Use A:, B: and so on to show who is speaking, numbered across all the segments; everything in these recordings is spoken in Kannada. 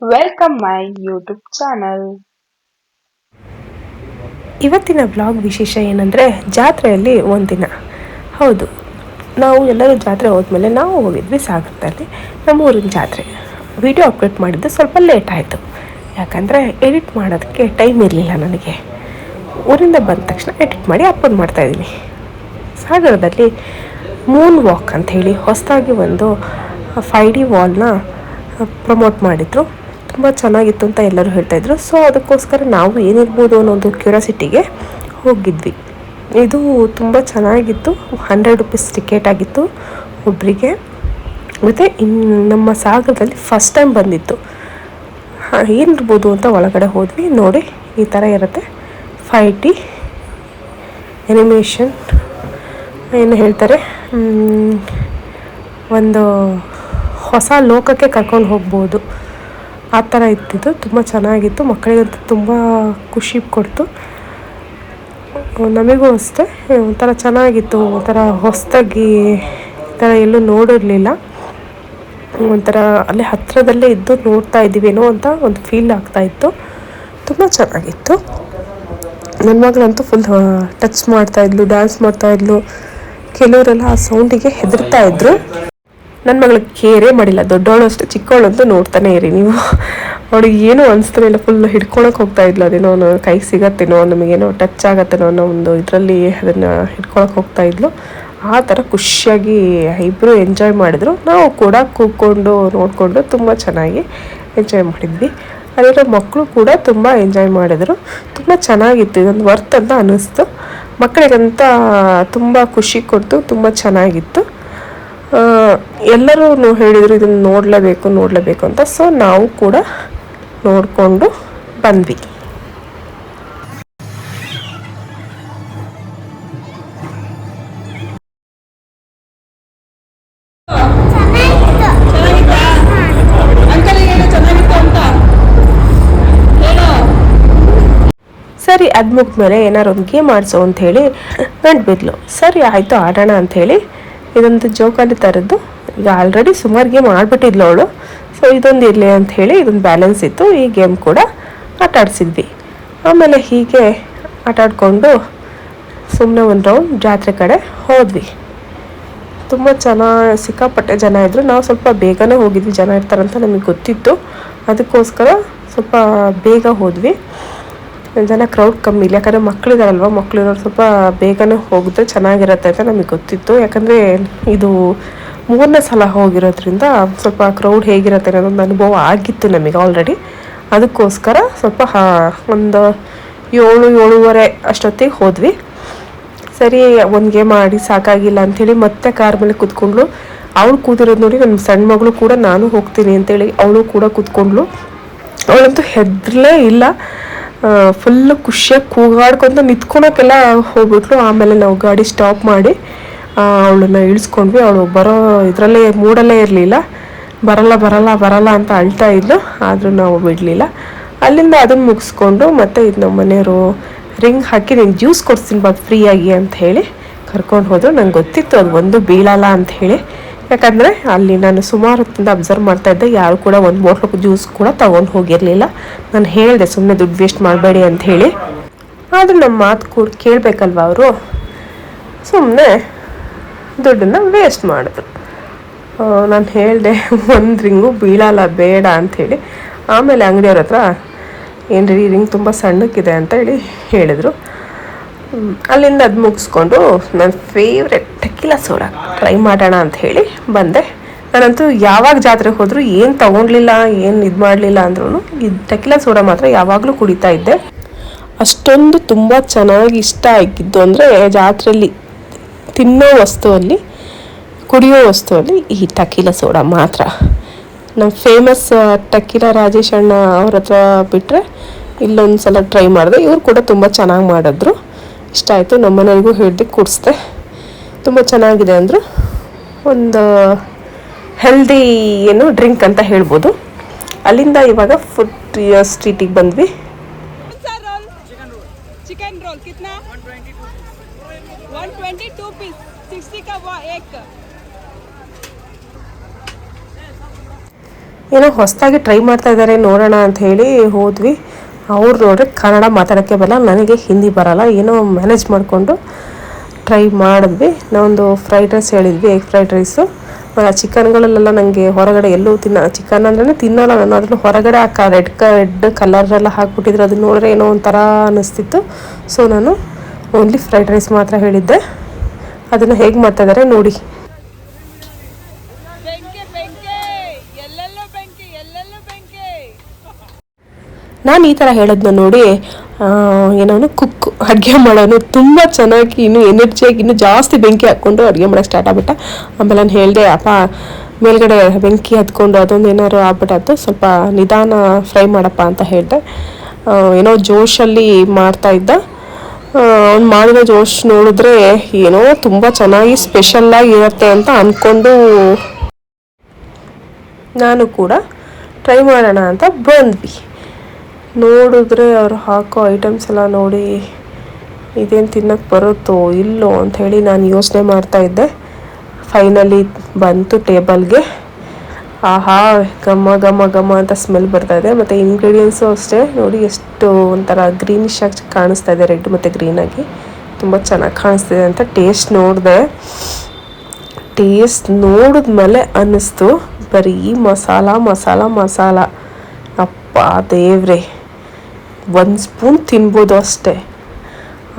A: Welcome my YouTube channel.
B: ಇವತ್ತಿನ ಬ್ಲಾಗ್ ವಿಶೇಷ ಏನಂದರೆ ಜಾತ್ರೆಯಲ್ಲಿ ಒಂದಿನ. ಹೌದು, ನಾವು ಎಲ್ಲರೂ ಜಾತ್ರೆ ಹೋದ್ಮೇಲೆ ನಾವು ಹೋಗಿದ್ವಿ ಸಾಗರದಲ್ಲಿ ನಮ್ಮ ಊರಿನ ಜಾತ್ರೆ. ವಿಡಿಯೋ ಅಪ್ಲೋಡ್ ಮಾಡಿದ್ದು ಸ್ವಲ್ಪ ಲೇಟ್ ಆಯಿತು, ಯಾಕಂದರೆ ಎಡಿಟ್ ಮಾಡೋದಕ್ಕೆ ಟೈಮ್ ಇರಲಿಲ್ಲ ನನಗೆ. ಊರಿಂದ ಬಂದ ತಕ್ಷಣ ಎಡಿಟ್ ಮಾಡಿ ಅಪ್ಲೋಡ್ ಮಾಡ್ತಾಯಿದ್ದೀನಿ. ಸಾಗರದಲ್ಲಿ ಮೂನ್ ವಾಕ್ ಅಂಥೇಳಿ ಹೊಸದಾಗಿ ಒಂದು 5D ವಾಲ್ನ ಪ್ರಮೋಟ್ ಮಾಡಿದರು. ತುಂಬ ಚೆನ್ನಾಗಿತ್ತು ಅಂತ ಎಲ್ಲರೂ ಹೇಳ್ತಾಯಿದ್ರು. ಸೊ ಅದಕ್ಕೋಸ್ಕರ ನಾವು ಏನಿರ್ಬೋದು ಅನ್ನೋದು ಕ್ಯೂರಿಯಾಸಿಟಿಗೆ ಹೋಗಿದ್ವಿ. ಇದು ತುಂಬ ಚೆನ್ನಾಗಿತ್ತು. 100 ರುಪೀಸ್ ಟಿಕೆಟ್ ಆಗಿತ್ತು ಒಬ್ಬರಿಗೆ. ಮತ್ತು ನಮ್ಮ ಸಾಗರದಲ್ಲಿ ಫಸ್ಟ್ ಟೈಮ್ ಬಂದಿತ್ತು. ಏನಿರ್ಬೋದು ಅಂತ ಒಳಗಡೆ ಹೋದ್ವಿ. ನೋಡಿ, ಈ ಥರ ಇರುತ್ತೆ. 5D ಎನಿಮೇಷನ್ ಏನು ಹೇಳ್ತಾರೆ, ಒಂದು ಹೊಸ ಲೋಕಕ್ಕೆ ಕರ್ಕೊಂಡು ಹೋಗ್ಬೋದು ಆ ಥರ ಇತ್ತಿದ್ದು. ತುಂಬ ಚೆನ್ನಾಗಿತ್ತು. ಮಕ್ಕಳಿಗಂತೂ ತುಂಬ ಖುಷಿ ಕೊಡ್ತು. ನಮಗೂ ಅಷ್ಟೇ ಒಂಥರ ಚೆನ್ನಾಗಿತ್ತು. ಒಂಥರ ಹೊಸದಾಗಿ ಈ ಥರ ಎಲ್ಲೂ ನೋಡಿರಲಿಲ್ಲ. ಒಂಥರ ಅಲ್ಲೇ ಹತ್ತಿರದಲ್ಲೇ ಇದ್ದು ನೋಡ್ತಾ ಇದ್ದೀವೇನೋ ಅಂತ ಒಂದು ಫೀಲ್ ಆಗ್ತಾಯಿತ್ತು. ತುಂಬ ಚೆನ್ನಾಗಿತ್ತು. ನನ್ನ ಮಗಳಂತೂ ಫುಲ್ ಟಚ್ ಮಾಡ್ತಾಯಿದ್ಲು, ಡ್ಯಾನ್ಸ್ ಮಾಡ್ತಾಯಿದ್ಲು. ಕೆಲವರೆಲ್ಲ ಆ ಸೌಂಡಿಗೆ ಹೆದರ್ತಾಯಿದ್ರು. ನನ್ನ ಮಗಳಿಗೆ ಕೇರೇ ಮಾಡಿಲ್ಲ. ದೊಡ್ಡವಳು ಅಷ್ಟೇ, ಚಿಕ್ಕವಳಂತೂ ನೋಡ್ತಾನೆ ಇರಿ ನೀವು. ಅವಳಿಗೆ ಏನೂ ಅನಿಸ್ತಾನೆ ಇಲ್ಲ. ಫುಲ್ ಹಿಡ್ಕೊಳಕ್ಕೆ ಹೋಗ್ತಾ ಇದ್ಲು. ಅದೇನೋ ಕೈಗೆ ಸಿಗತ್ತೇನೋ, ನಮಗೇನೋ ಟಚ್ ಆಗತ್ತೇನೋ ಅನ್ನೋ ಒಂದು ಇದರಲ್ಲಿ ಅದನ್ನು ಹಿಡ್ಕೊಳಕ್ಕೆ ಹೋಗ್ತಾ ಇದ್ಲು. ಆ ಥರ ಖುಷಿಯಾಗಿ ಇಬ್ಬರು ಎಂಜಾಯ್ ಮಾಡಿದ್ರು. ನಾವು ಕೂಡ ಕೂತ್ಕೊಂಡು ನೋಡಿಕೊಂಡು ತುಂಬ ಚೆನ್ನಾಗಿ ಎಂಜಾಯ್ ಮಾಡಿದ್ವಿ. ಅಲ್ಲಿರೋ ಮಕ್ಕಳು ಕೂಡ ತುಂಬ ಎಂಜಾಯ್ ಮಾಡಿದ್ರು. ತುಂಬ ಚೆನ್ನಾಗಿತ್ತು. ಇದೊಂದು ವರ್ತ್ ಅಂತ ಅನ್ನಿಸ್ತು. ಮಕ್ಕಳಿಗಂತ ತುಂಬ ಖುಷಿ ಕೊಡ್ತು. ತುಂಬ ಚೆನ್ನಾಗಿತ್ತು. ಎಲ್ಲರೂ ಹೇಳಿದರು ಇದನ್ನು ನೋಡಲೇಬೇಕು ಅಂತ. ಸೊ ನಾವು ಕೂಡ ನೋಡಿಕೊಂಡು ಬಂದ್ವಿ. ಸರಿ, ಅದು ಮುಗಿದ್ಮೇಲೆ ಏನಾರು ಒಂದು ಗೇಮ್ ಆಡಿಸೋ ಅಂಥೇಳಿ ಗಂಟು ಬಿದ್ಲು. ಸರಿ ಆಯಿತು, ಆಡೋಣ ಅಂಥೇಳಿ ಇದೊಂದು ಜೋಕಾಲಿ ಥರದ್ದು. ಈಗ ಆಲ್ರೆಡಿ ಸುಮಾರು ಗೇಮ್ ಆಡ್ಬಿಟ್ಟಿದ್ಲು ಅವಳು. ಸೊ ಇದೊಂದು ಇರಲಿ ಅಂಥೇಳಿ ಇದೊಂದು ಬ್ಯಾಲೆನ್ಸ್ ಇತ್ತು. ಈ ಗೇಮ್ ಕೂಡ ಆಟ ಆಡಿಸಿದ್ವಿ. ಆಮೇಲೆ ಹೀಗೆ ಆಟ ಆಡಿಕೊಂಡು ಸುಮ್ಮನೆ ಒಂದು ರೌಂಡ್ ಜಾತ್ರೆ ಕಡೆ ಹೋದ್ವಿ. ತುಂಬ ಸಿಕ್ಕಾಪಟ್ಟೆ ಜನ ಇದ್ದರು. ನಾವು ಸ್ವಲ್ಪ ಬೇಗನೆ ಹೋಗಿದ್ವಿ, ಜನ ಇರ್ತಾರಂತ ನಮಗೆ ಗೊತ್ತಿತ್ತು. ಅದಕ್ಕೋಸ್ಕರ ಸ್ವಲ್ಪ ಬೇಗ ಹೋದ್ವಿ. ಜನ ಕ್ರೌಡ್ ಕಮ್ಮಿ ಇಲ್ಲ, ಯಾಕಂದರೆ ಮಕ್ಕಳಿದಾರಲ್ವ, ಮಕ್ಕಳಿರೋರು ಸ್ವಲ್ಪ ಬೇಗನೆ ಹೋಗಿದ್ರೆ ಚೆನ್ನಾಗಿರುತ್ತೆ ಅಂತ ನಮಗೆ ಗೊತ್ತಿತ್ತು. ಯಾಕಂದರೆ ಇದು 3ನೇ ಸಲ ಹೋಗಿರೋದ್ರಿಂದ ಸ್ವಲ್ಪ ಕ್ರೌಡ್ ಹೇಗಿರುತ್ತೆ ಅನ್ನೋದೊಂದು ಅನುಭವ ಆಗಿತ್ತು ನಮಗೆ ಆಲ್ರೆಡಿ. ಅದಕ್ಕೋಸ್ಕರ ಸ್ವಲ್ಪ ಒಂದು 7-7:30 ಅಷ್ಟೊತ್ತಿಗೆ ಹೋದ್ವಿ. ಸರಿ, ಒಂದು ಗೇಮ್ ಆಡಿ ಸಾಕಾಗಿಲ್ಲ ಅಂಥೇಳಿ ಮತ್ತೆ ಕಾರ್ ಮೇಲೆ ಕೂತ್ಕೊಂಡ್ಳು. ಅವಳು ಕೂತಿರೋದು ನೋಡಿ ನನ್ನ ಸಣ್ಣ ಮಗಳು ಕೂಡ ನಾನು ಹೋಗ್ತೀನಿ ಅಂತೇಳಿ ಅವಳು ಕೂಡ ಕೂತ್ಕೊಂಡ್ಳು. ಅವಳಂತೂ ಹೆದರಲೇ ಇಲ್ಲ. ಫುಲ್ಲು ಖುಷಿಯಾಗಿ ಕೂಗಾಡ್ಕೊಂತ ನಿಂತ್ಕೊಳಕ್ಕೆಲ್ಲ ಹೋಗ್ಬಿಟ್ಲು. ಆಮೇಲೆ ನಾವು ಗಾಡಿ ಸ್ಟಾಪ್ ಮಾಡಿ ಅವಳನ್ನ ಇಳಿಸ್ಕೊಂಡ್ವಿ. ಅವಳು ಬರೋ ಇದರಲ್ಲೇ ಮೂಡಲ್ಲೇ ಇರಲಿಲ್ಲ. ಬರಲ್ಲ ಅಂತ ಅಳ್ತಾ ಇದ್ಲು. ಆದರೂ ನಾವು ಬಿಡಲಿಲ್ಲ. ಅಲ್ಲಿಂದ ಅದನ್ನು ಮುಗಿಸ್ಕೊಂಡು ಮತ್ತೆ ಇದು ನಮ್ಮ ಮನೆಯವರು ರಿಂಗ್ ಹಾಕಿ ನೀನು ಜ್ಯೂಸ್ ಕೊಡ್ತೀನಿ ಬಾ ಫ್ರೀಯಾಗಿ ಅಂತ ಹೇಳಿ ಕರ್ಕೊಂಡು ಹೋದರು. ನಂಗೆ ಗೊತ್ತಿತ್ತು ಅದು ಒಂದು ಬೀಳಲ್ಲ ಅಂಥೇಳಿ. ಯಾಕಂದರೆ ಅಲ್ಲಿ ನಾನು ಸುಮಾರು ಹೊತ್ತಿಂದ ಅಬ್ಸರ್ವ್ ಮಾಡ್ತಾಯಿದ್ದೆ, ಯಾರು ಕೂಡ ಒಂದು ಬಾಟ್ಲು ಜ್ಯೂಸ್ ಕೂಡ ತೊಗೊಂಡು ಹೋಗಿರಲಿಲ್ಲ. ನಾನು ಹೇಳಿದೆ ಸುಮ್ಮನೆ ದುಡ್ಡು ವೇಸ್ಟ್ ಮಾಡಬೇಡಿ ಅಂಥೇಳಿ. ಆದರೂ ನಮ್ಮ ಮಾತು ಕೇಳಬೇಕಲ್ವ ಅವರು. ಸುಮ್ಮನೆ ದುಡ್ಡನ್ನು ವೇಸ್ಟ್ ಮಾಡಿದ್ರು. ನಾನು ಹೇಳಿದೆ ಒಂದು ರಿಂಗು ಬೀಳಲ್ಲ, ಬೇಡ ಅಂಥೇಳಿ. ಆಮೇಲೆ ಅಂಗಡಿಯವ್ರ ಹತ್ರ ಏನ್ರಿ ರಿಂಗ್ ತುಂಬ ಸಣ್ಣಕ್ಕಿದೆ ಅಂತ ಹೇಳಿದರು. ಅಲ್ಲಿಂದ ಅದು ಮುಗಿಸ್ಕೊಂಡು ನನ್ನ ಫೇವ್ರೆಟ್ ಟೆಕಿಲಾ ಸೋಡಾ ಟ್ರೈ ಮಾಡೋಣ ಅಂತ ಹೇಳಿ ಬಂದೆ. ನಾನಂತೂ ಯಾವಾಗ ಜಾತ್ರೆಗೆ ಹೋದರೂ ಏನು ತೊಗೊಂಡ್ಲಿಲ್ಲ, ಏನು ಇದು ಮಾಡಲಿಲ್ಲ ಅಂದ್ರೂ ಈ ಟೆಕಿಲಾ ಸೋಡಾ ಮಾತ್ರ ಯಾವಾಗಲೂ ಕುಡಿತಾ ಇದ್ದೆ. ಅಷ್ಟೊಂದು ತುಂಬ ಚೆನ್ನಾಗಿ ಇಷ್ಟ ಆಗಿದ್ದು ಅಂದರೆ ಜಾತ್ರೆಯಲ್ಲಿ ತಿನ್ನೋ ವಸ್ತುವಲ್ಲಿ, ಕುಡಿಯೋ ವಸ್ತುವಲ್ಲಿ ಈ ಟೆಕಿಲಾ ಸೋಡಾ ಮಾತ್ರ. ನಮ್ಮ ಫೇಮಸ್ ಟೆಕಿಲಾ ರಾಜೇಶ್ ಅಣ್ಣ ಅವ್ರ ಹತ್ರ ಬಿಟ್ಟರೆ ಇಲ್ಲೊಂದು ಸಲ ಟ್ರೈ ಮಾಡಿದೆ. ಇವರು ಕೂಡ ತುಂಬ ಚೆನ್ನಾಗಿ ಮಾಡಿದ್ರು. ಇಷ್ಟ ಆಯಿತು. ನಮ್ಮ ಮನೆಯವ್ರಿಗೂ ಹೇಳಿದೆ, ಕುಡಿಸ್ದೆ. ತುಂಬ ಚೆನ್ನಾಗಿದೆ ಅಂದರು. ಒಂದು ಹೆಲ್ದಿ ಡ್ರಿಂಕ್ ಅಂತ ಹೇಳ್ಬೋದು. ಅಲ್ಲಿಂದ ಇವಾಗ ಫುಡ್ ಸ್ಟ್ರೀಟಿಗೆ ಬಂದ್ವಿ.
C: चिकन रोल कितना 122 पीस 60 का वो एक.
B: ಏನೋ ಹೊಸದಾಗಿ ಟ್ರೈ ಮಾಡ್ತಾ ಇದ್ದಾರೆ ನೋಡೋಣ ಅಂತ ಹೇಳಿ ಹೋದ್ವಿ. ಅವ್ರು ನೋಡ್ರೆ ಕನ್ನಡ ಮಾತಾಡೋಕ್ಕೆ ಬರಲ್ಲ, ನನಗೆ ಹಿಂದಿ ಬರಲ್ಲ, ಏನೋ ಮ್ಯಾನೇಜ್ ಮಾಡಿಕೊಂಡು ಟ್ರೈ ಮಾಡಿದ್ವಿ. ನಾವೊಂದು ಫ್ರೈಡ್ ರೈಸ್ ಹೇಳಿದ್ವಿ, ಎಗ್ ಫ್ರೈಡ್ ರೈಸು. ಚಿಕನ್ಗಳಲ್ಲೆಲ್ಲ ನನಗೆ ಹೊರಗಡೆ ಎಲ್ಲೂ ಚಿಕನ್ ಅಂದ್ರೆ ತಿನ್ನೋಲ್ಲ ನಾನು, ಅದನ್ನು ಹೊರಗಡೆ ರೆಡ್ ಕಲರೆಲ್ಲ ಹಾಕ್ಬಿಟ್ಟಿದ್ರು, ಅದನ್ನ ನೋಡಿದ್ರೆ ಏನೋ ಒಂಥರ ಅನ್ನಿಸ್ತಿತ್ತು. ಸೊ ನಾನು ಓನ್ಲಿ ಫ್ರೈಡ್ ರೈಸ್ ಮಾತ್ರ ಹೇಳಿದ್ದೆ. ಅದನ್ನು ಹೇಗೆ ಮಾಡ್ತಾಯಿದ್ದಾರೆ ನೋಡಿ. ನಾನು ಈ ಥರ ಹೇಳೋದನ್ನ ನೋಡಿ ಏನೋ ಕುಕ್ ಅಡುಗೆ ಮಾಡೋನು ತುಂಬ ಚೆನ್ನಾಗಿ ಇನ್ನೂ ಎನರ್ಜಿಯಾಗಿ ಇನ್ನೂ ಜಾಸ್ತಿ ಬೆಂಕಿ ಹಾಕ್ಕೊಂಡು ಅಡುಗೆ ಮಾಡೋಕ್ಕೆ ಸ್ಟಾರ್ಟ್ ಆಗ್ಬಿಟ್ಟ. ಆಮೇಲೆ ನಾನು ಹೇಳಿದೆ, ಅಪ್ಪ ಮೇಲ್ಗಡೆ ಬೆಂಕಿ ಹತ್ಕೊಂಡು ಅದೊಂದು ಏನಾದ್ರು ಆಗ್ಬಿಟ್ಟದ್ದು, ಸ್ವಲ್ಪ ನಿಧಾನ ಫ್ರೈ ಮಾಡಪ್ಪ ಅಂತ ಹೇಳಿದೆ. ಏನೋ ಜೋಶಲ್ಲಿ ಮಾಡ್ತಾಯಿದ್ದ. ಅವ್ನು ಮಾಡಿದ ಜೋಶ್ ನೋಡಿದ್ರೆ ಏನೋ ತುಂಬ ಚೆನ್ನಾಗಿ ಸ್ಪೆಷಲ್ಲಾಗಿ ಇರುತ್ತೆ ಅಂತ ಅಂದ್ಕೊಂಡು ನಾನು ಕೂಡ ಟ್ರೈ ಮಾಡೋಣ ಅಂತ ಬಂದ್ವಿ. ನೋಡಿದ್ರೆ ಅವ್ರು ಹಾಕೋ ಐಟಮ್ಸ್ ಎಲ್ಲ ನೋಡಿ ಇದೇನು ತಿನ್ನೋಕ್ಕೆ ಬರುತ್ತೋ ಇಲ್ಲೋ ಅಂಥೇಳಿ ನಾನು ಯೋಚನೆ ಮಾಡ್ತಾಯಿದ್ದೆ. ಫೈನಲಿ ಬಂತು ಟೇಬಲ್ಗೆ. ಆಹಾ, ಘಮ ಘಮ ಘಮ ಅಂತ ಸ್ಮೆಲ್ ಬರ್ತಾಯಿದೆ. ಮತ್ತು ಇಂಗ್ರೀಡಿಯೆಂಟ್ಸು ಅಷ್ಟೇ ನೋಡಿ, ಎಷ್ಟು ಒಂಥರ ಗ್ರೀನಿಶ್ ಆಗಿ ಕಾಣಿಸ್ತಾ ಇದೆ, ರೆಡ್ ಮತ್ತು ಗ್ರೀನಾಗಿ ತುಂಬ ಚೆನ್ನಾಗಿ ಕಾಣಿಸ್ತಿದೆ ಅಂತ ಟೇಸ್ಟ್ ನೋಡಿದೆ. ಟೇಸ್ಟ್ ನೋಡಿದ್ಮೇಲೆ ಅನ್ನಿಸ್ತು ಬರೀ ಮಸಾಲ ಮಸಾಲ ಮಸಾಲ. ಅಪ್ಪ ದೇವ್ರೆ, 1 ಸ್ಪೂನ್ ತಿನ್ಬೋದು ಅಷ್ಟೇ.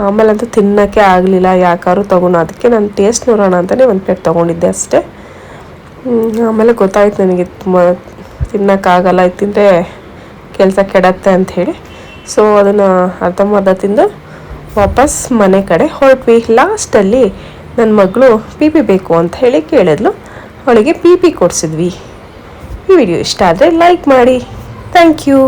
B: ಆಮೇಲಂತೂ ತಿನ್ನೋಕ್ಕೆ ಆಗಲಿಲ್ಲ, ಯಾಕಾದ್ರೂ ತೊಗೊಂಡು. ಅದಕ್ಕೆ ನಾನು ಟೇಸ್ಟ್ ನೋಡೋಣ ಅಂತಲೇ ಒಂದು ಪ್ಲೇಟ್ ತೊಗೊಂಡಿದ್ದೆ ಅಷ್ಟೇ. ಆಮೇಲೆ ಗೊತ್ತಾಯ್ತು ನನಗೆ ತುಂಬ ತಿನ್ನೋಕ್ಕಾಗಲ್ಲ, ಇದು ತಿಂದರೆ ಕೆಲಸ ಕೆಡತ್ತೆ ಅಂಥೇಳಿ. ಸೊ ಅದನ್ನು ಅರ್ಧಂಬರ್ಧ ತಿಂದು ವಾಪಸ್ ಮನೆ ಕಡೆ ಹೊರಟ್ವಿ. ಲಾಸ್ಟಲ್ಲಿ ನನ್ನ ಮಗಳು ಪಿ ಬೇಕು ಅಂತ ಹೇಳಿ ಕೇಳಿದ್ಲು, ಅವಳಿಗೆ ಪಿ ಕೊಡಿಸಿದ್ವಿ. ಈ ವಿಡಿಯೋ ಇಷ್ಟ ಆದರೆ ಲೈಕ್ ಮಾಡಿ. Thank you.